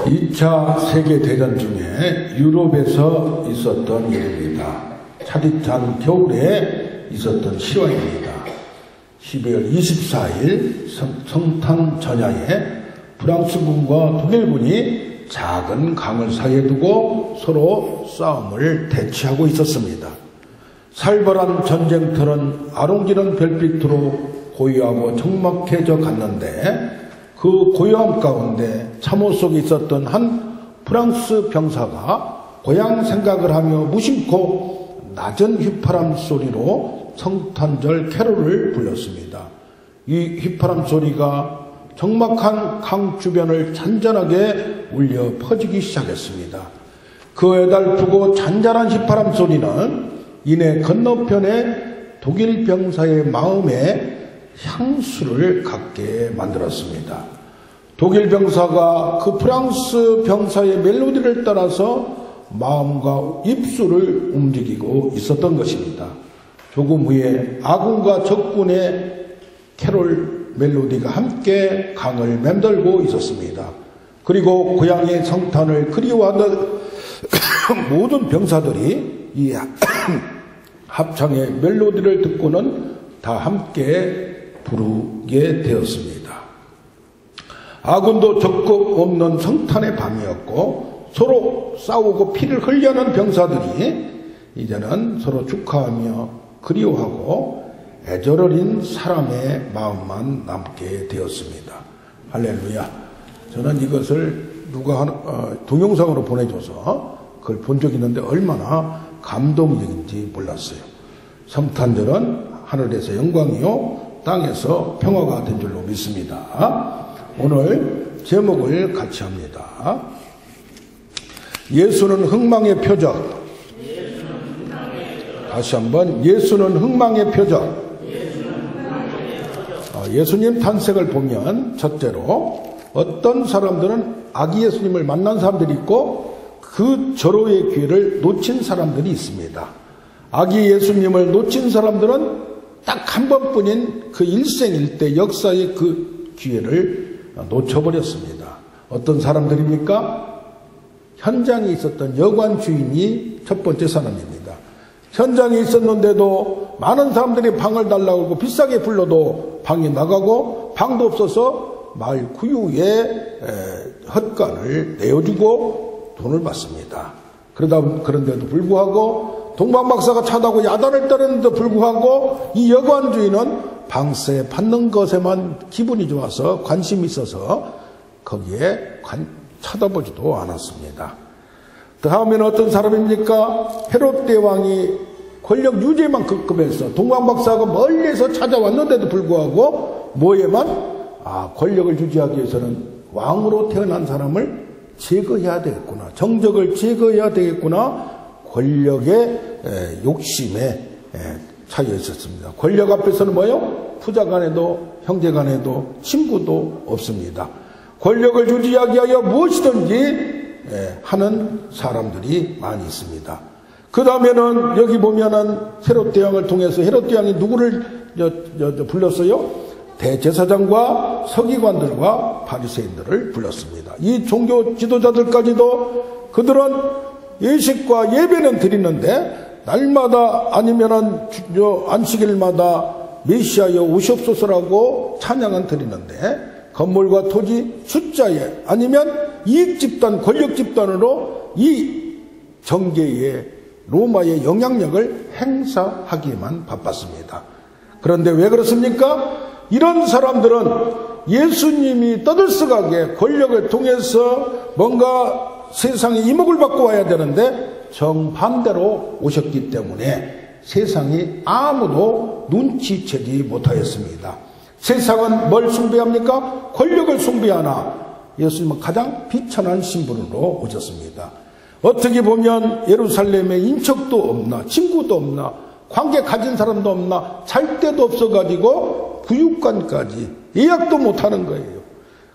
2차 세계대전 중에 유럽에서 있었던 일입니다. 차디찬 겨울에 있었던 실화입니다. 12월 24일 성탄 전야에 프랑스군과 독일군이 작은 강을 사이에 두고 서로 싸움을 대치하고 있었습니다. 살벌한 전쟁터는 아롱기는 별빛으로 고요하고 적막해져 갔는데 그 고요함 가운데 참호 속에 있었던 한 프랑스 병사가 고향 생각을 하며 무심코 낮은 휘파람 소리로 성탄절 캐롤을 불렀습니다. 이 휘파람 소리가 적막한 강 주변을 잔잔하게 울려 퍼지기 시작했습니다. 그 애달프고 잔잔한 휘파람 소리는 이내 건너편의 독일 병사의 마음에 향수를 갖게 만들었습니다. 독일 병사가 그 프랑스 병사의 멜로디를 따라서 마음과 입술을 움직이고 있었던 것입니다. 조금 후에 아군과 적군의 캐롤 멜로디가 함께 강을 맴돌고 있었습니다. 그리고 고향의 성탄을 그리워하던 모든 병사들이 이 합창의 멜로디를 듣고는 다 함께 부르게 되었습니다. 아군도 적국 없는 성탄의 밤이었고 서로 싸우고 피를 흘려는 병사들이 이제는 서로 축하하며 그리워하고 애절 어린 사람의 마음만 남게 되었습니다. 할렐루야. 저는 이것을 누가 동영상으로 보내줘서 그걸 본 적이 있는데 얼마나 감동적인지 몰랐어요. 성탄절은 하늘에서 영광이요 땅에서 평화가 된 줄로 믿습니다. 오늘 제목을 같이 합니다. 예수는 흥망의 표적. 다시 한번 예수는 흥망의 표적. 예수님 탄생을 보면 첫째로 어떤 사람들은 아기 예수님을 만난 사람들이 있고 그 절호의 기회를 놓친 사람들이 있습니다. 아기 예수님을 놓친 사람들은 딱 한 번뿐인 그 일생일대 역사의 그 기회를 놓쳐버렸습니다. 어떤 사람들입니까? 현장에 있었던 여관 주인이 첫 번째 사람입니다. 현장에 있었는데도 많은 사람들이 방을 달라고 하고 비싸게 불러도 방이 나가고 방도 없어서 마을 구유에 헛간을 내어주고 돈을 받습니다. 그런데도 불구하고 동방박사가 찾아오고 야단을 떨었는데도 불구하고 이 여관 주인은 방세 받는 것에만 기분이 좋아서 관심이 있어서 거기에 쳐다보지도 않았습니다. 다음에는 어떤 사람입니까? 헤롯 대왕이 권력 유죄만 급급해서 동방박사가 멀리서 찾아왔는데도 불구하고 뭐에만 권력을 유지하기 위해서는 왕으로 태어난 사람을 제거해야 되겠구나. 정적을 제거해야 되겠구나. 권력의 욕심에 차여 있었습니다. 권력 앞에서는 뭐요? 부자 간에도 형제 간에도 친구도 없습니다. 권력을 유지하기 위하여 무엇이든지 하는 사람들이 많이 있습니다. 그 다음에는 여기 보면은 헤롯 대왕을 통해서 헤롯 대왕이 누구를 불렀어요? 대제사장과 서기관들과 바리새인들을 불렀습니다. 이 종교 지도자들까지도 그들은 예식과 예배는 드리는데 날마다 아니면은 안식일마다 메시아여 오시옵소서라고 찬양은 드리는데 건물과 토지 숫자에 아니면 이익집단 권력집단으로 이 정계의 로마의 영향력을 행사하기에만 바빴습니다. 그런데 왜 그렇습니까? 이런 사람들은 예수님이 떠들썩하게 권력을 통해서 뭔가 세상에 이목을 받고 와야 되는데 정반대로 오셨기 때문에 세상이 아무도 눈치채지 못하였습니다. 세상은 뭘 숭배합니까? 권력을 숭배하나 예수님은 가장 비천한 신분으로 오셨습니다. 어떻게 보면 예루살렘에 인척도 없나 친구도 없나 관계 가진 사람도 없나 잘 데도 없어가지고 구육관까지 예약도 못하는 거예요.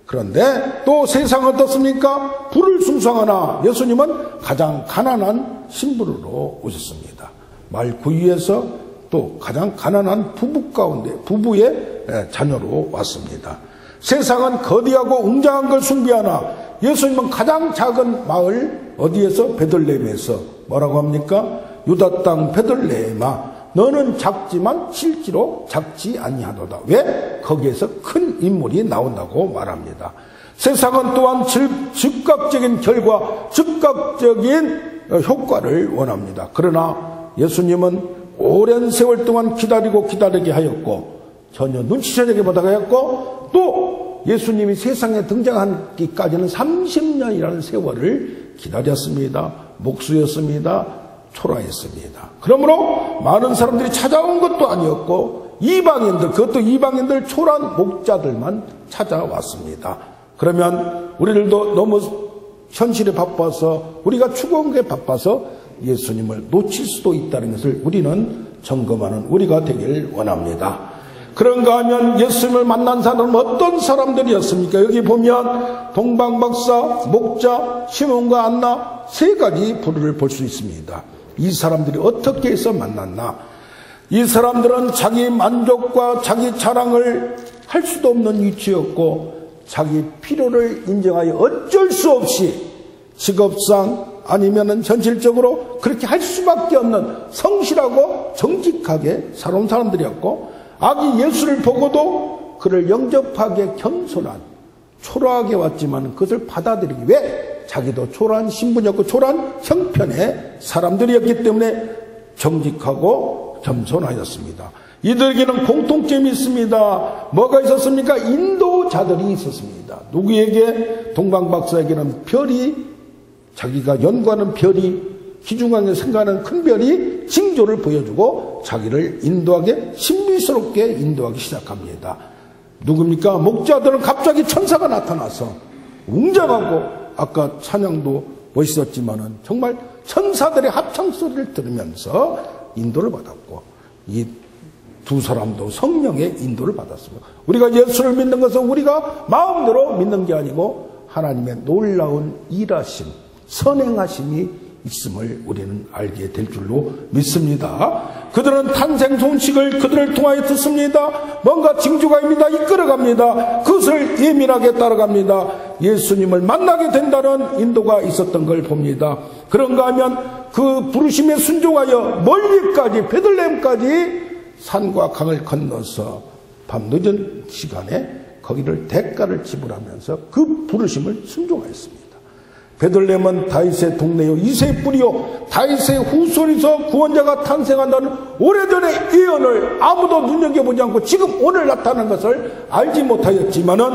그런데 또 세상은 어떻습니까? 부를 숭상하나 예수님은 가장 가난한 신분으로 오셨습니다. 마을 구유에서 또 가장 가난한 부부 가운데 부부의 자녀로 왔습니다. 세상은 거대하고 웅장한 걸 숭배하나 예수님은 가장 작은 마을 어디에서? 베들레헴에서 뭐라고 합니까? 유다 땅 베들레헴아 너는 작지만 실제로 작지 아니하도다. 왜? 거기에서 큰 인물이 나온다고 말합니다. 세상은 또한 즉각적인 결과, 즉각적인 효과를 원합니다. 그러나 예수님은 오랜 세월 동안 기다리게 하였고 전혀 눈치채지 못하게 하였고 또 예수님이 세상에 등장하기까지는 30년이라는 세월을 기다렸습니다. 목수였습니다. 초라했습니다. 그러므로 많은 사람들이 찾아온 것도 아니었고 이방인들, 그것도 이방인들 초라한 목자들만 찾아왔습니다. 그러면 우리들도 너무 현실에 바빠서 우리가 추구하는 게 바빠서 예수님을 놓칠 수도 있다는 것을 우리는 점검하는 우리가 되길 원합니다. 그런가 하면 예수님을 만난 사람은 어떤 사람들이었습니까? 여기 보면 동방박사, 목자, 시몬과 안나 세 가지 부류를 볼 수 있습니다. 이 사람들이 어떻게 해서 만났나? 이 사람들은 자기 만족과 자기 자랑을 할 수도 없는 위치였고 자기 필요를 인정하여 어쩔 수 없이 직업상 아니면은 현실적으로 그렇게 할 수밖에 없는 성실하고 정직하게 살아온 사람들이었고 아기 예수를 보고도 그를 영접하게 겸손한 초라하게 왔지만 그것을 받아들이기 왜? 자기도 초라한 신분이었고 초라한 형편의 사람들이었기 때문에 정직하고 겸손하였습니다. 이들에게는 공통점이 있습니다. 뭐가 있었습니까? 인도자들이 있었습니다. 누구에게? 동방박사에게는 별이, 자기가 연구하는 별이, 기중강에 생각하는 큰 별이 징조를 보여주고 자기를 인도하게, 신비스럽게 인도하기 시작합니다. 누굽니까? 목자들은 갑자기 천사가 나타나서 웅장하고 아까 찬양도 멋있었지만은 정말 천사들의 합창소리를 들으면서 인도를 받았고 이 두 사람도 성령의 인도를 받았습니다. 우리가 예수를 믿는 것은 우리가 마음대로 믿는 게 아니고 하나님의 놀라운 일하심, 선행하심이 있음을 우리는 알게 될 줄로 믿습니다. 그들은 탄생 소식을 그들을 통하여 듣습니다. 뭔가 징조가입니다. 이끌어갑니다. 그것을 예민하게 따라갑니다. 예수님을 만나게 된다는 인도가 있었던 걸 봅니다. 그런가 하면 그 부르심에 순종하여 멀리까지 베들레헴까지 산과 강을 건너서 밤늦은 시간에 거기를 대가를 지불하면서 그 부르심을 순종하였습니다. 베들레헴은 다윗의 동네요, 이새의 뿌리요, 다윗의 후손에서 구원자가 탄생한다는 오래전의 예언을 아무도 눈여겨보지 않고 지금 오늘 나타난 것을 알지 못하였지만은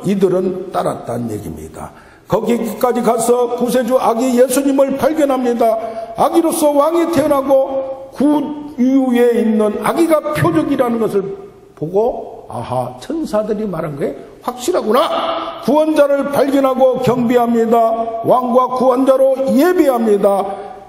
이들은 따랐다는 얘기입니다. 거기까지 가서 구세주 아기 예수님을 발견합니다. 아기로서 왕이 태어나고 구 이후에 있는 아기가 표적이라는 것을 보고 아하, 천사들이 말한 게 확실하구나. 구원자를 발견하고 경배합니다. 왕과 구원자로 예배합니다.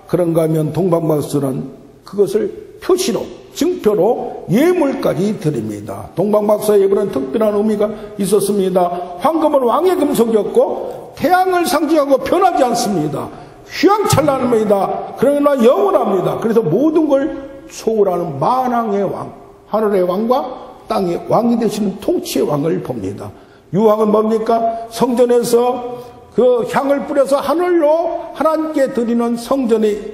그런가 하면 동방박사는 그것을 표시로, 증표로 예물까지 드립니다. 동방박사의 예물은 특별한 의미가 있었습니다. 황금은 왕의 금속이었고 태양을 상징하고 변하지 않습니다. 휘황찬란합니다. 그러나 영원합니다. 그래서 모든 걸 초월하는 만왕의 왕, 하늘의 왕과 땅의 왕이 되시는 통치의 왕을 봅니다. 유황은 뭡니까? 성전에서 그 향을 뿌려서 하늘로 하나님께 드리는 성전의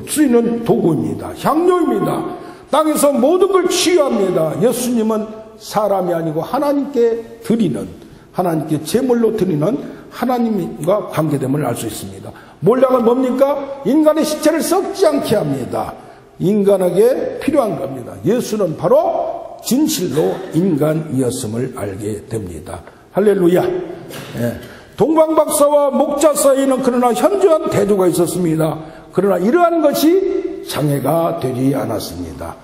쓰이는 도구입니다. 향료입니다. 땅에서 모든 걸 치유합니다. 예수님은 사람이 아니고 하나님께 드리는, 하나님께 제물로 드리는 하나님과 관계됨을 알 수 있습니다. 몰락은 뭡니까? 인간의 시체를 썩지 않게 합니다. 인간에게 필요한 겁니다. 예수는 바로 진실로 인간이었음을 알게 됩니다. 할렐루야. 동방박사와 목자 사이에는 그러나 현저한 대조가 있었습니다. 그러나 이러한 것이 장애가 되지 않았습니다.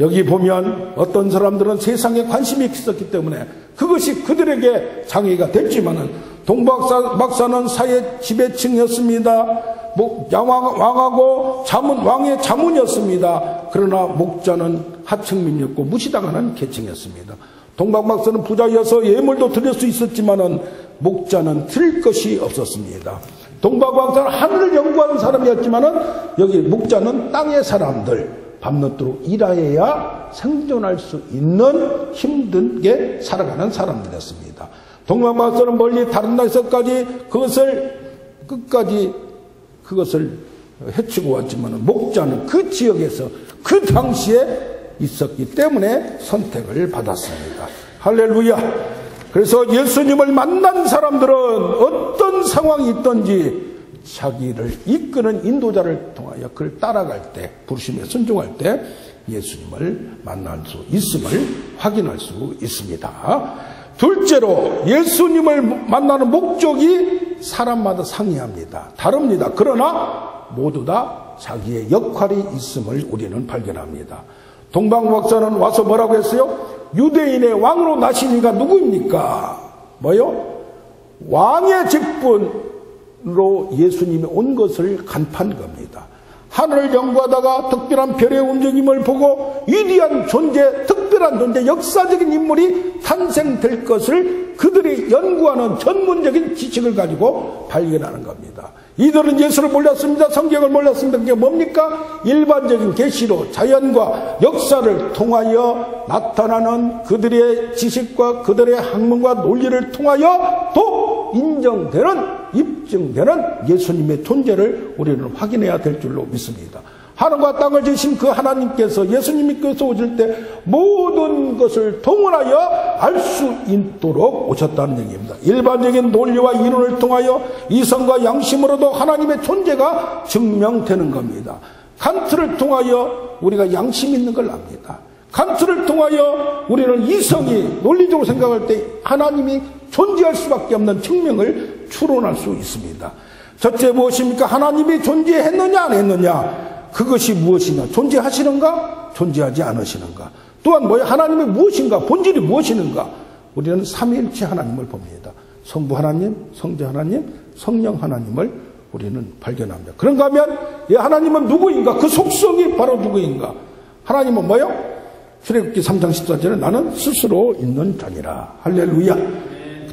여기 보면 어떤 사람들은 세상에 관심이 있었기 때문에 그것이 그들에게 장애가 됐지만은 동방박사는 사회 지배층이었습니다. 왕하고 왕의 자문이었습니다. 그러나 목자는 하층민이었고 무시당하는 계층이었습니다. 동방박사는 부자여서 예물도 드릴 수 있었지만은 목자는 드릴 것이 없었습니다. 동방박사는 하늘을 연구하는 사람이었지만은 여기 목자는 땅의 사람들, 밤늦도록 일하여야 생존할 수 있는 힘들게 살아가는 사람들이었습니다. 동방박사는 멀리 다른 나라에서까지 끝까지 그것을 해치고 왔지만 목자는 그 지역에서 그 당시에 있었기 때문에 선택을 받았습니다. 할렐루야. 그래서 예수님을 만난 사람들은 어떤 상황이 있든지 자기를 이끄는 인도자를 통하여 그를 따라갈 때, 부르심에 순종할 때 예수님을 만날 수 있음을 확인할 수 있습니다. 둘째로 예수님을 만나는 목적이 사람마다 상이합니다. 다릅니다. 그러나 모두 다 자기의 역할이 있음을 우리는 발견합니다. 동방박사는 와서 뭐라고 했어요? 유대인의 왕으로 나시니가 누구입니까? 뭐요? 왕의 직분으로 예수님이 온 것을 간파한 겁니다. 하늘을 연구하다가 특별한 별의 움직임을 보고 위대한 존재, 특별한 존재, 역사적인 인물이 탄생될 것을 그들이 연구하는 전문적인 지식을 가지고 발견하는 겁니다. 이들은 예수를 몰랐습니다. 성경을 몰랐습니다. 그게 뭡니까? 일반적인 계시로 자연과 역사를 통하여 나타나는 그들의 지식과 그들의 학문과 논리를 통하여 또 인정되는, 입증되는 예수님의 존재를 우리는 확인해야 될 줄로 믿습니다. 하늘과 땅을 지으신 그 하나님께서 예수님께서 오실 때 모든 것을 동원하여 알 수 있도록 오셨다는 얘기입니다. 일반적인 논리와 이론을 통하여 이성과 양심으로도 하나님의 존재가 증명되는 겁니다. 칸트를 통하여 우리가 양심 있는 걸 압니다. 칸트를 통하여 우리는 이성이 논리적으로 생각할 때 하나님이 존재할 수밖에 없는 증명을 추론할 수 있습니다. 첫째 무엇입니까? 하나님이 존재했느냐 안 했느냐, 그것이 무엇이냐? 존재하시는가? 존재하지 않으시는가? 또한 뭐야? 하나님의 무엇인가? 본질이 무엇이는가? 우리는 삼위일체 하나님을 봅니다. 성부 하나님, 성자 하나님, 성령 하나님을 우리는 발견합니다. 그런가 하면 이 하나님은 누구인가? 그 속성이 바로 누구인가? 하나님은 뭐요? 출애굽기 3장 14절에 나는 스스로 있는 자니라. 할렐루야.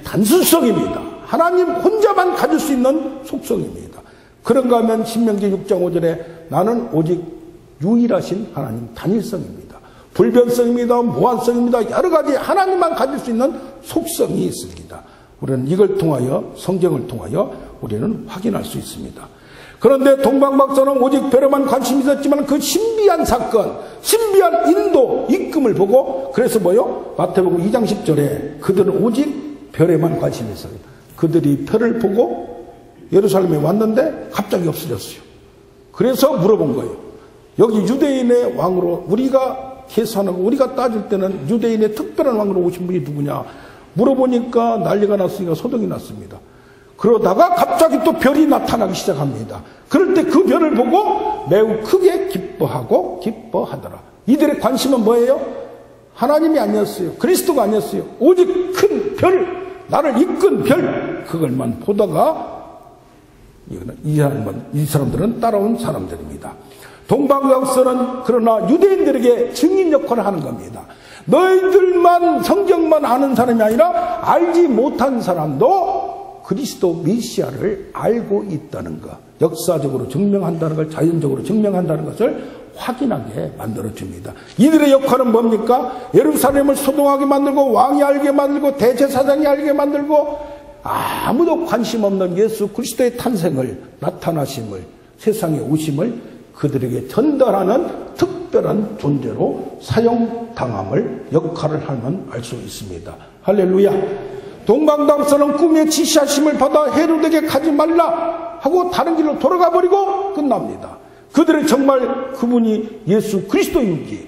단순성입니다. 하나님 혼자만 가질 수 있는 속성입니다. 그런가 하면 신명기 6장 5절에 나는 오직 유일하신 하나님, 단일성입니다. 불변성입니다. 무한성입니다. 여러 가지 하나님만 가질 수 있는 속성이 있습니다. 우리는 이걸 통하여, 성경을 통하여 우리는 확인할 수 있습니다. 그런데 동방박사는 오직 별에만 관심이 있었지만 그 신비한 사건, 신비한 인도, 이끔을 보고 그래서 뭐요? 마태복음 2장 10절에 그들은 오직 별에만 관심이 있어요. 그들이 별을 보고 예루살렘에 왔는데 갑자기 없어졌어요. 그래서 물어본 거예요. 여기 유대인의 왕으로 우리가 계산하고 우리가 따질 때는 유대인의 특별한 왕으로 오신 분이 누구냐 물어보니까 난리가 났으니까 소동이 났습니다. 그러다가 갑자기 또 별이 나타나기 시작합니다. 그럴 때 그 별을 보고 매우 크게 기뻐하더라. 이들의 관심은 뭐예요? 하나님이 아니었어요. 그리스도가 아니었어요. 오직 큰 별, 나를 이끈 별, 그걸만 보다가 이 사람들은 따라온 사람들입니다. 동방박사는 그러나 유대인들에게 증인 역할을 하는 겁니다. 너희들만 성경만 아는 사람이 아니라 알지 못한 사람도 그리스도 메시아를 알고 있다는 것, 역사적으로 증명한다는 걸, 자연적으로 증명한다는 것을 확인하게 만들어줍니다. 이들의 역할은 뭡니까? 예루살렘을 소동하게 만들고 왕이 알게 만들고 대제사장이 알게 만들고 아무도 관심 없는 예수 그리스도의 탄생을, 나타나심을, 세상에 오심을 그들에게 전달하는 특별한 존재로 사용당함을, 역할을 하면 알 수 있습니다. 할렐루야. 동방박사는 꿈의 지시하심을 받아 헤롯에게 가지 말라 하고 다른 길로 돌아가 버리고 끝납니다. 그들은 정말 그분이 예수 그리스도인지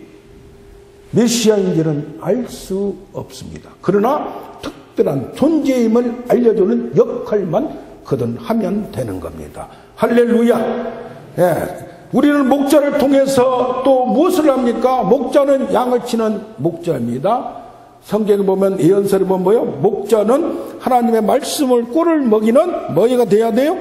메시아인지는 알 수 없습니다. 그러나 특별한 존재임을 알려주는 역할만 그들은 하면 되는 겁니다. 할렐루야. 예. 우리는 목자를 통해서 또 무엇을 합니까? 목자는 양을 치는 목자입니다. 성경에 보면 예언서를 보면 뭐예요? 목자는 하나님의 말씀을 꿀을 먹이는 뭐가 돼야 돼요?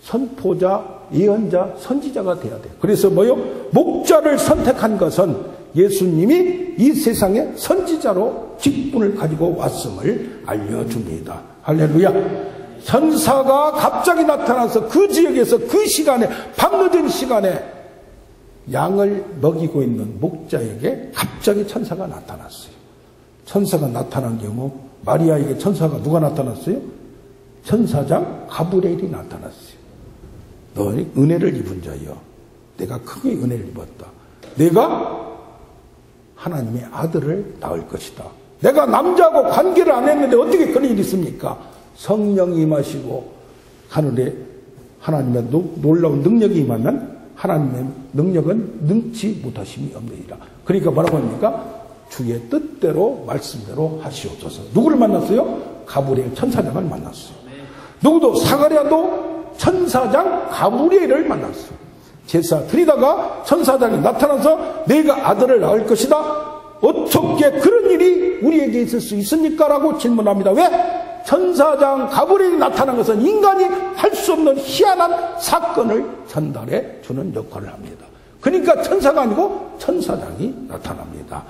선포자, 예언자, 선지자가 돼야 돼요. 그래서 뭐예요? 목자를 선택한 것은 예수님이 이 세상에 선지자로 직분을 가지고 왔음을 알려줍니다. 할렐루야. 천사가 갑자기 나타나서 그 지역에서 그 시간에, 밤늦은 시간에 양을 먹이고 있는 목자에게 갑자기 천사가 나타났어요. 천사가 나타난 경우 마리아에게 천사가 누가 나타났어요? 천사장 가브리엘이 나타났어요. 너희 은혜를 입은 자여, 내가 크게 은혜를 입었다. 내가 하나님의 아들을 낳을 것이다. 내가 남자하고 관계를 안 했는데 어떻게 그런 일이 있습니까? 성령이 임하시고 하늘에 하나님의 놀라운 능력이 임하면 하나님의 능력은 능치 못하심이 없느니라. 그러니까 뭐라고 합니까? 주의 뜻대로 말씀대로 하시옵소서. 누구를 만났어요? 가브리엘 천사장을 만났어요. 누구도 사가랴도 천사장 가브리엘을 만났어요. 제사 드리다가 천사장이 나타나서 내가 아들을 낳을 것이다. 어떻게 그런 일이 우리에게 있을 수 있습니까? 라고 질문합니다. 왜? 천사장 가브리엘이 나타난 것은 인간이 할 수 없는 희한한 사건을 전달해 주는 역할을 합니다. 그러니까 천사가 아니고 천사장이 나타납니다.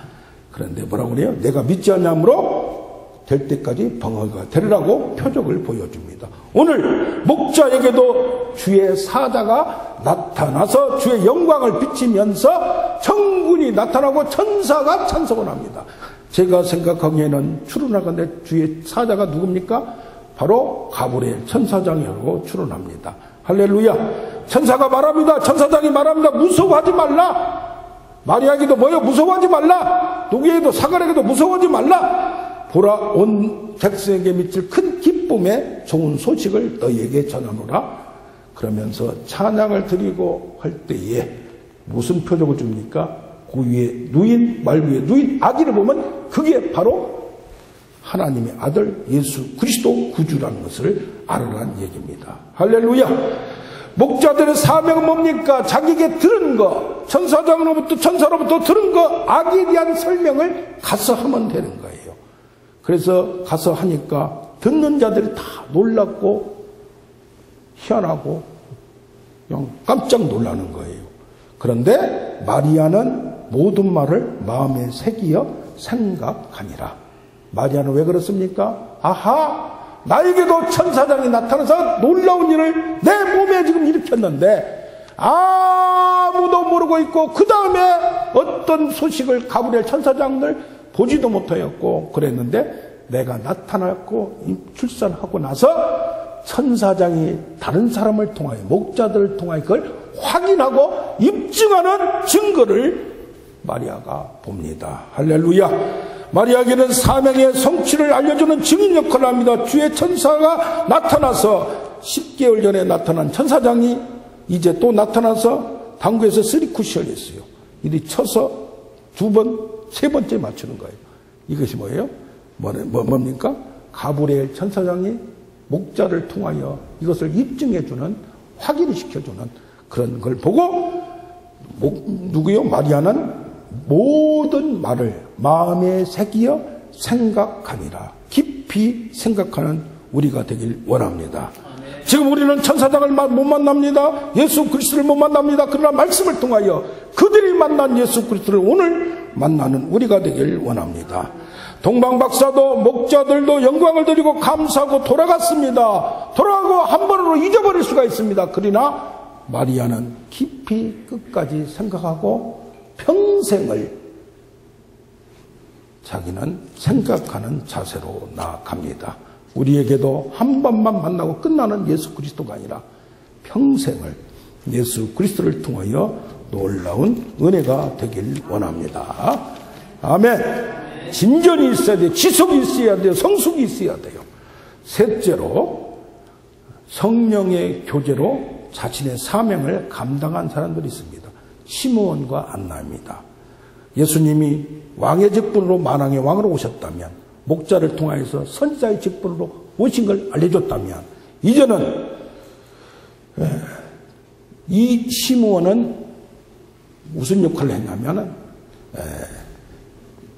그런데 뭐라고 그래요? 내가 믿지 않냐므로 될 때까지 방어가 되리라고 표적을 보여줍니다. 오늘 목자에게도 주의 사자가 나타나서 주의 영광을 비치면서 천군이 나타나고 천사가 찬송을 합니다. 제가 생각하기에는 추론하건대 주의 사자가 누굽니까? 바로 가브리엘 천사장이라고 추론합니다. 할렐루야. 천사가 말합니다. 천사장이 말합니다. 무서워하지 말라. 마리아에게도 뭐요? 무서워하지 말라. 누구에게도 사가랴에게도 무서워하지 말라. 보라, 온 백성에게 미칠 큰 기쁨의 좋은 소식을 너희에게 전하노라. 그러면서 찬양을 드리고 할 때에 무슨 표적을 줍니까? 그 위에 누인, 말 위에 누인, 아기를 보면 그게 바로 하나님의 아들 예수 그리스도 구주라는 것을 알아라는 얘기입니다. 할렐루야. 목자들의 사명은 뭡니까? 자기에게 들은 거, 천사로부터 들은 거, 악에 대한 설명을 가서 하면 되는 거예요. 그래서 가서 하니까 듣는 자들이 다 놀랍고 희한하고 그냥 깜짝 놀라는 거예요. 그런데 마리아는 모든 말을 마음에 새기어 생각하니라. 마리아는 왜 그렇습니까? 아하, 나에게도 천사장이 나타나서 놀라운 일을 내 몸에 지금 일으켰는데 아무도 모르고 있고 그 다음에 어떤 소식을 가브리엘 천사장을 보지도 못하였고 그랬는데 내가 나타났고 출산하고 나서 천사장이 다른 사람을 통하여 목자들을 통하여 그걸 확인하고 입증하는 증거를 마리아가 봅니다. 할렐루야. 마리아에게는 사명의 성취를 알려주는 증인 역할을 합니다. 주의 천사가 나타나서 10개월 전에 나타난 천사장이 이제 또 나타나서 당구에서 3쿠션을 했어요. 이리 쳐서 2번, 3번째 맞추는 거예요. 이것이 뭐예요? 뭡니까? 가브리엘 천사장이 목자를 통하여 이것을 입증해주는, 확인시켜주는 그런 걸 보고 누구요? 마리아는 모든 말을 마음에 새기어 생각하니라. 깊이 생각하는 우리가 되길 원합니다. 지금 우리는 천사장을 못 만납니다. 예수 그리스도를 못 만납니다. 그러나 말씀을 통하여 그들이 만난 예수 그리스도를 오늘 만나는 우리가 되길 원합니다. 동방박사도 목자들도 영광을 드리고 감사하고 돌아갔습니다. 돌아가고 한 번으로 잊어버릴 수가 있습니다. 그러나 마리아는 깊이 끝까지 생각하고 평생을 자기는 생각하는 자세로 나아갑니다. 우리에게도 한 번만 만나고 끝나는 예수 그리스도가 아니라 평생을 예수 그리스도를 통하여 놀라운 은혜가 되길 원합니다. 아멘. 진전이 있어야 돼요. 지속이 있어야 돼요. 성숙이 있어야 돼요. 셋째로 성령의 교제로 자신의 사명을 감당한 사람들이 있습니다. 시므온과 안나입니다. 예수님이 왕의 직분으로 만왕의 왕으로 오셨다면, 목자를 통하여서 선지자의 직분으로 오신 걸 알려줬다면, 이제는 이 시므온은 무슨 역할을 했냐면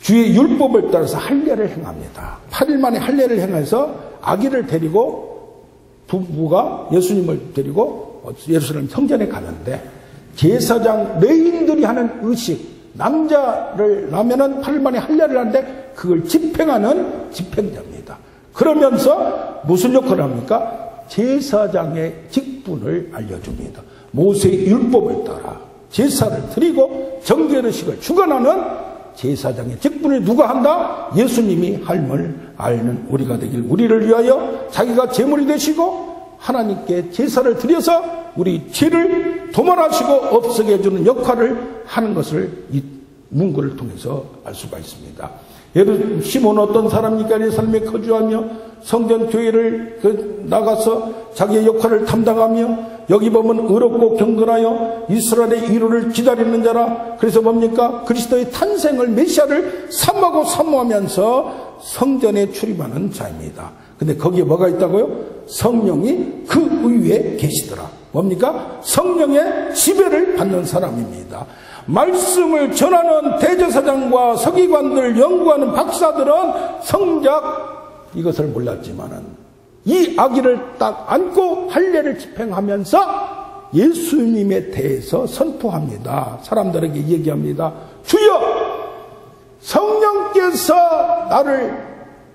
주의 율법을 따라서 할례를 행합니다. 8일 만에 할례를 행해서 아기를 데리고 부부가 예수님을 데리고 예루살렘 성전에 가는데, 제사장 레인들이 하는 의식, 남자를 낳으면 8일 만에 할례를 하는데 그걸 집행하는 집행자입니다. 그러면서 무슨 역할을 합니까? 제사장의 직분을 알려줍니다. 모세의 율법을 따라 제사를 드리고 정결의식을 주관하는 제사장의 직분을 누가 한다? 예수님이 함을 알는 우리가 되길, 우리를 위하여 자기가 제물이 되시고 하나님께 제사를 드려서 우리 죄를 도말하시고 없애게 해주는 역할을 하는 것을 이 문구를 통해서 알 수가 있습니다. 예를 시몬은 어떤 사람입니까? 이 삶에 거주하며 성전 교회를 나가서 자기의 역할을 담당하며 여기 보면 의롭고 경건하여 이스라엘의 위로를 기다리는 자라. 그래서 뭡니까? 그리스도의 탄생을 메시아를 삼하고 사모하면서 성전에 출입하는 자입니다. 근데 거기에 뭐가 있다고요? 성령이 그 위에 계시더라. 뭡니까? 성령의 지배를 받는 사람입니다. 말씀을 전하는 대제사장과 서기관들, 연구하는 박사들은 성작 이것을 몰랐지만은 이 아기를 딱 안고 할례를 집행하면서 예수님에 대해서 선포합니다. 사람들에게 얘기합니다. 주여, 성령께서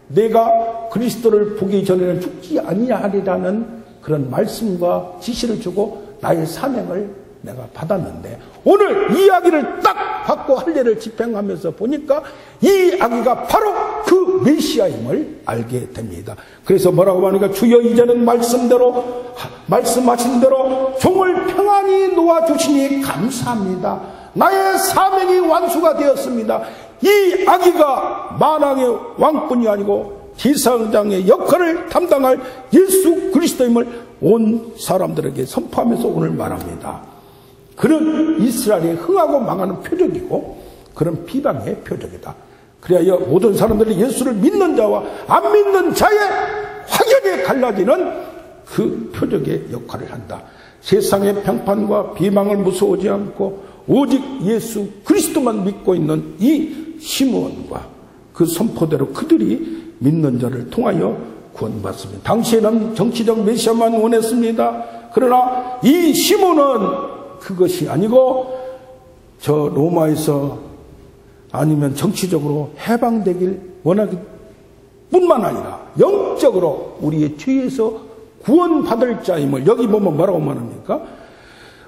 내가 그리스도를 보기 전에는 죽지 아니하리라는 그런 말씀과 지시를 주고 나의 사명을 내가 받았는데 오늘 이 아기를 딱 받고 할례를 집행하면서 보니까 이 아기가 바로 그 메시아임을 알게 됩니다. 그래서 뭐라고 하니까 주여 이제는 말씀하신 대로 종을 평안히 놓아주시니 감사합니다. 나의 사명이 완수가 되었습니다. 이 아기가 만왕의 왕뿐이 아니고 제사장의 역할을 담당할 예수 그리스도임을 온 사람들에게 선포하면서 오늘 말합니다. 그런 이스라엘이 흥하고 망하는 표적이고 그런 비방의 표적이다. 그래야 모든 사람들이 예수를 믿는 자와 안 믿는 자의 확연히 갈라지는 그 표적의 역할을 한다. 세상의 평판과 비방을 무서워하지 않고 오직 예수 그리스도만 믿고 있는 이 시므온과 그 선포대로 그들이 믿는 자를 통하여 구원받습니다. 당시에는 정치적 메시아만 원했습니다. 그러나 이 시므온은 그것이 아니고 저 로마에서 아니면 정치적으로 해방되길 원하기 뿐만 아니라 영적으로 우리의 죄에서 구원받을 자임을 여기 보면 뭐라고 말합니까?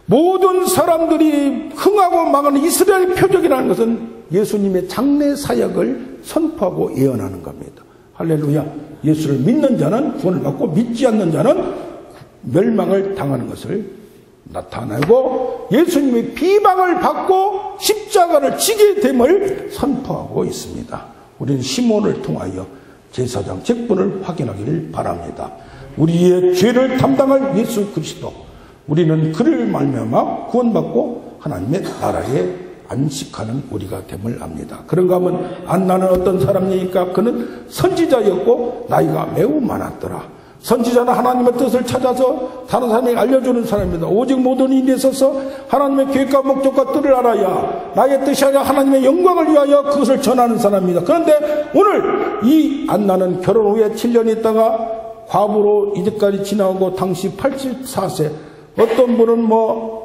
모든 사람들이 흥하고 망하는 이스라엘 표적이라는 것은 예수님의 장래 사역을 선포하고 예언하는 겁니다. 할렐루야. 예수를 믿는 자는 구원을 받고 믿지 않는 자는 멸망을 당하는 것을 나타내고 예수님의 비방을 받고 십자가를 지게 됨을 선포하고 있습니다. 우리는 시몬을 통하여 제사장 직분을 확인하기를 바랍니다. 우리의 죄를 담당할 예수 그리스도, 우리는 그를 말미암아 구원받고 하나님의 나라에 안식하는 우리가 됨을 압니다. 그런가 하면 안나는 어떤 사람이니까 그는 선지자였고 나이가 매우 많았더라. 선지자는 하나님의 뜻을 찾아서 다른 사람에게 알려주는 사람입니다. 오직 모든 일에 있어서 하나님의 계획과 목적과 뜻을 알아야 나의 뜻이 아니라 하나님의 영광을 위하여 그것을 전하는 사람입니다. 그런데 오늘 이 안나는 결혼 후에 7년 있다가 과부로 이제까지 지나고 당시 84세, 어떤 분은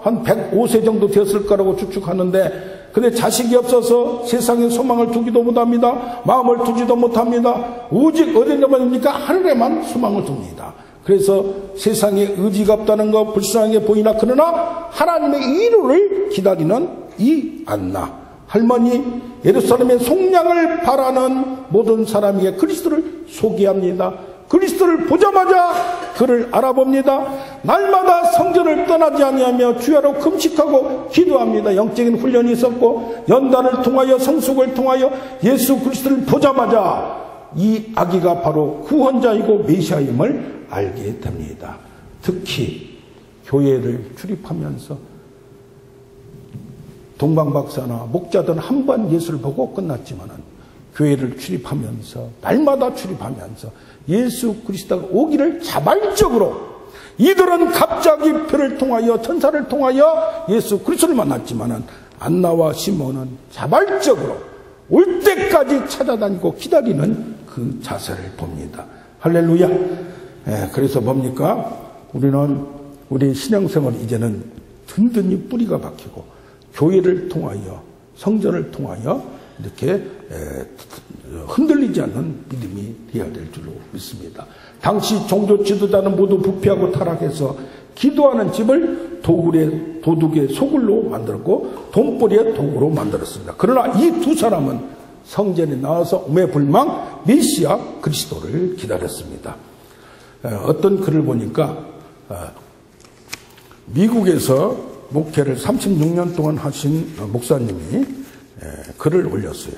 한 105세 정도 되었을 거라고 추측하는데 근데 자식이 없어서 세상에 소망을 두기도 못합니다. 마음을 두지도 못합니다. 오직 어디냐면입니까? 하늘에만 소망을 둡니다. 그래서 세상에 의지가 없다는 거 불쌍하게 보이나 그러나 하나님의 위로를 기다리는 이 안나 할머니, 예루살렘의 속량을 바라는 모든 사람에게 그리스도를 소개합니다. 그리스도를 보자마자 그를 알아봅니다. 날마다 성전을 떠나지 아니하며 주야로 금식하고 기도합니다. 영적인 훈련이 있었고 연단을 통하여 성숙을 통하여 예수 그리스도를 보자마자 이 아기가 바로 구원자이고 메시아임을 알게 됩니다. 특히 교회를 출입하면서 동방박사나 목자들은 한 번 예수를 보고 끝났지만은 교회를 출입하면서 날마다 출입하면서 예수 그리스도가 오기를 자발적으로 이들은 갑자기 표를 통하여 천사를 통하여 예수 그리스도를 만났지만은 안나와 시몬은 자발적으로 올 때까지 찾아다니고 기다리는 그 자세를 봅니다. 할렐루야. 그래서 뭡니까? 우리는 우리 신앙생활 이제는 든든히 뿌리가 박히고 교회를 통하여 성전을 통하여 이렇게 흔들리지 않는 믿음이 되어야 될 줄로 믿습니다. 당시 종교 지도자는 모두 부패하고 타락해서 기도하는 집을 도둑의 소굴로 만들었고 돈벌이의 도구로 만들었습니다. 그러나 이 두 사람은 성전에 나와서 오매불망 메시아 그리스도를 기다렸습니다. 어떤 글을 보니까 미국에서 목회를 36년 동안 하신 목사님이 글을 올렸어요.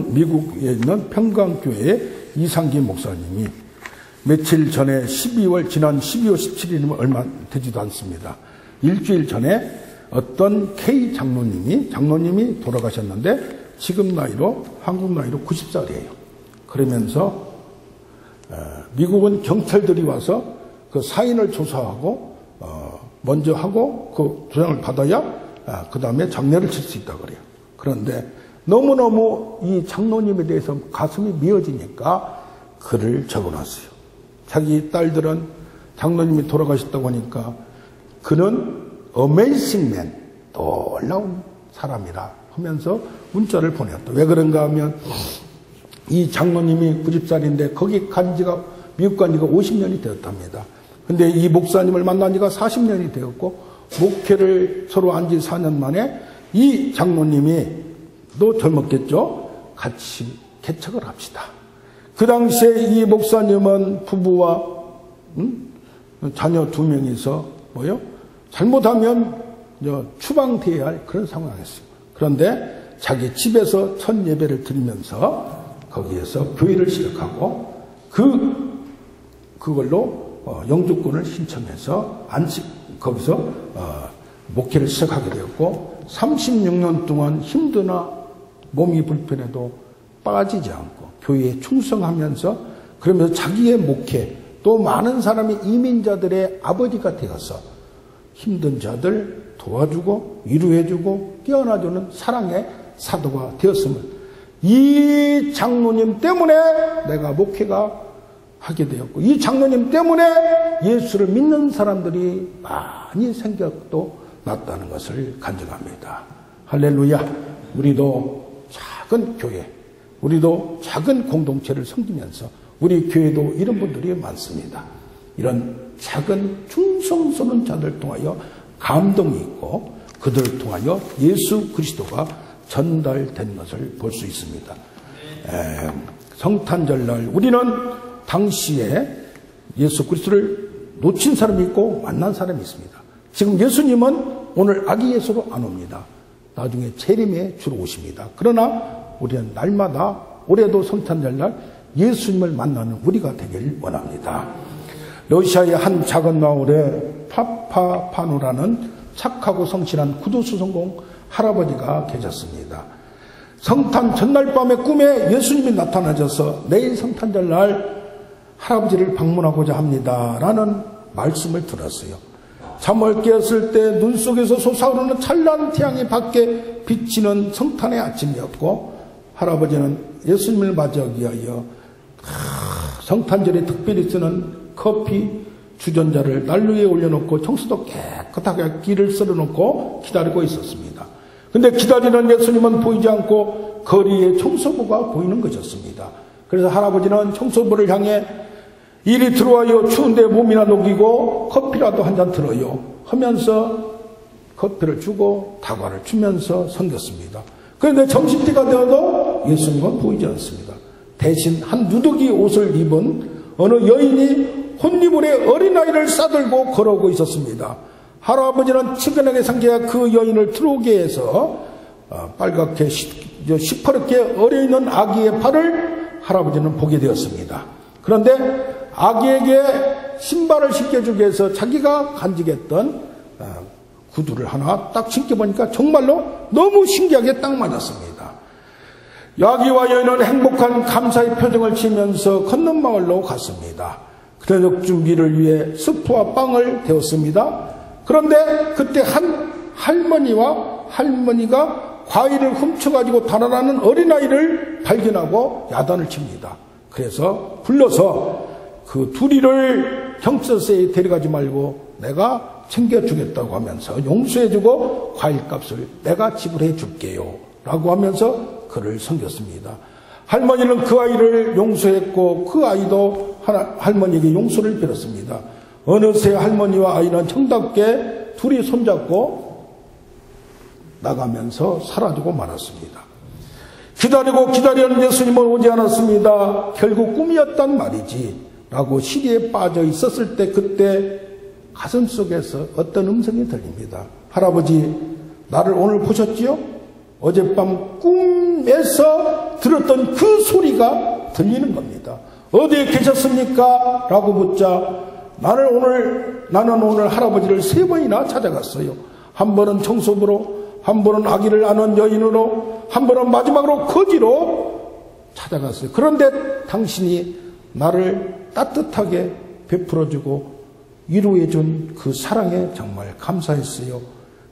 미국에 있는 평강교회의 이상기 목사님이 며칠 전에 지난 12월 17일이면 얼마 되지도 않습니다. 일주일 전에 어떤 K 장로님이 돌아가셨는데 지금 나이로, 한국 나이로 90살이에요. 그러면서 미국은 경찰들이 와서 그 사인을 조사하고 먼저 하고 그 조장을 받아야 그 다음에 장례를 칠 수 있다 그래요. 그런데 너무너무 이 장로님에 대해서 가슴이 미어지니까 글을 적어놨어요. 자기 딸들은 장로님이 돌아가셨다고 하니까 그는 어메이징 맨, 놀라운 사람이라 하면서 문자를 보냈다. 왜 그런가 하면 이 장로님이 90살인데 거기 미국 간 지가 50년이 되었답니다. 근데 이 목사님을 만난 지가 40년이 되었고 목회를 서로 한 지 4년 만에 이 장로님이 또 젊었겠죠? 같이 개척을 합시다. 그 당시에 이 목사님은 부부와 자녀 2명이서 잘못하면 추방돼야 할 그런 상황이었어요. 그런데 자기 집에서 첫 예배를 드리면서 거기에서 교회를 시작하고 그걸로 영주권을 신청해서 거기서 목회를 시작하게 되었고 36년 동안 힘드나 몸이 불편해도 빠지지 않고 교회에 충성하면서 그러면서 자기의 목회 또 많은 사람이 이민자들의 아버지가 되어서 힘든 자들 도와주고 위로해주고 깨어나주는 사랑의 사도가 되었음을 이 장로님 때문에 내가 목회가 하게 되었고 이 장로님 때문에 예수를 믿는 사람들이 많이 생겨도 났다는 것을 간증합니다. 할렐루야. 우리도 작은 교회, 우리도 작은 공동체를 섬기면서 우리 교회도 이런 분들이 많습니다. 이런 작은 충성스러운 자들 통하여 감동이 있고 그들을 통하여 예수 그리스도가 전달된 것을 볼 수 있습니다. 성탄절날 우리는 당시에 예수 그리스도를 놓친 사람이 있고 만난 사람이 있습니다. 지금 예수님은 오늘 아기 예수로 안 옵니다. 나중에 재림에 주로 오십니다. 그러나 우리는 날마다 올해도 성탄절날 예수님을 만나는 우리가 되길 원합니다. 러시아의 한 작은 마을에 파파파누라는 착하고 성실한 구도수 성공 할아버지가 계셨습니다. 성탄 전날 밤에 꿈에 예수님이 나타나셔서 내일 성탄절날 할아버지를 방문하고자 합니다 라는 말씀을 들었어요. 잠을 깨었을 때 눈 속에서 솟아오르는 찬란한 태양이 밖에 비치는 성탄의 아침이었고 할아버지는 예수님을 맞이하기 위하여 성탄절에 특별히 쓰는 커피 주전자를 난로에 올려놓고 청소도 깨끗하게 길을 썰어놓고 기다리고 있었습니다. 근데 기다리는 예수님은 보이지 않고 거리에 청소부가 보이는 것이었습니다. 그래서 할아버지는 청소부를 향해 이리 들어와요. 추운데 몸이나 녹이고 커피라도 한 잔 들어요 하면서 커피를 주고 다과를 주면서 섬겼습니다. 그런데 점심때가 되어도 예수님은 보이지 않습니다. 대신 한 누더기 옷을 입은 어느 여인이 혼니물에 어린아이를 싸들고 걸어오고 있었습니다. 할아버지는 측은하게 상기가 그 여인을 들어오게 해서 빨갛게 시퍼렇게 어려있는 아기의 팔을 할아버지는 보게 되었습니다. 그런데 아기에게 신발을 신겨주기 위해서 자기가 간직했던 구두를 하나 딱 신겨보니까 정말로 너무 신기하게 딱 맞았습니다. 아기와 여인은 행복한 감사의 표정을 지으면서 걷는 마을로 갔습니다. 저녁 준비를 위해 스프와 빵을 데웠습니다. 그런데 그때 한 할머니가 과일을 훔쳐가지고 달아나는 어린아이를 발견하고 야단을 칩니다. 그래서 불러서 그 둘이를 경찰서에 데려가지 말고 내가 챙겨주겠다고 하면서 용서해주고 과일값을 내가 지불해 줄게요 라고 하면서 그를 섬겼습니다. 할머니는 그 아이를 용서했고 그 아이도 할머니에게 용서를 빌었습니다. 어느새 할머니와 아이는 정답게 둘이 손잡고 나가면서 사라지고 말았습니다. 기다리고 기다리는 예수님은 오지 않았습니다. 결국 꿈이었단 말이지 라고 시리에 빠져 있었을 때 그때 가슴속에서 어떤 음성이 들립니다. 할아버지, 나를 오늘 보셨지요? 어젯밤 꿈에서 들었던 그 소리가 들리는 겁니다. 어디에 계셨습니까? 라고 묻자 나는 오늘 할아버지를 3번이나 찾아갔어요. 한 번은 청소부로, 한 번은 아기를 안은 여인으로, 한 번은 마지막으로 거지로 찾아갔어요. 그런데 당신이 나를 따뜻하게 베풀어주고 위로해준 그 사랑에 정말 감사했어요.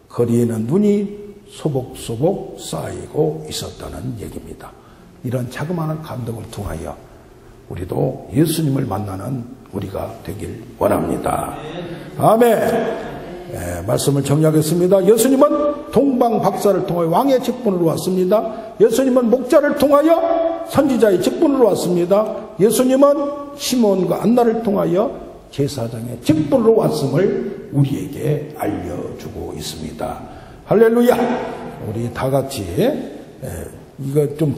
거리에는 눈이 소복소복 쌓이고 있었다는 얘기입니다. 이런 자그마한 감동을 통하여 우리도 예수님을 만나는 우리가 되길 원합니다. 아멘. 말씀을 정리하겠습니다. 예수님은 동방 박사를 통하여 왕의 직분으로 왔습니다. 예수님은 목자를 통하여 선지자의 직분으로 왔습니다. 예수님은 시몬과 안나를 통하여 제사장의 직분으로 왔음을 우리에게 알려주고 있습니다. 할렐루야. 우리 다 같이 이거 좀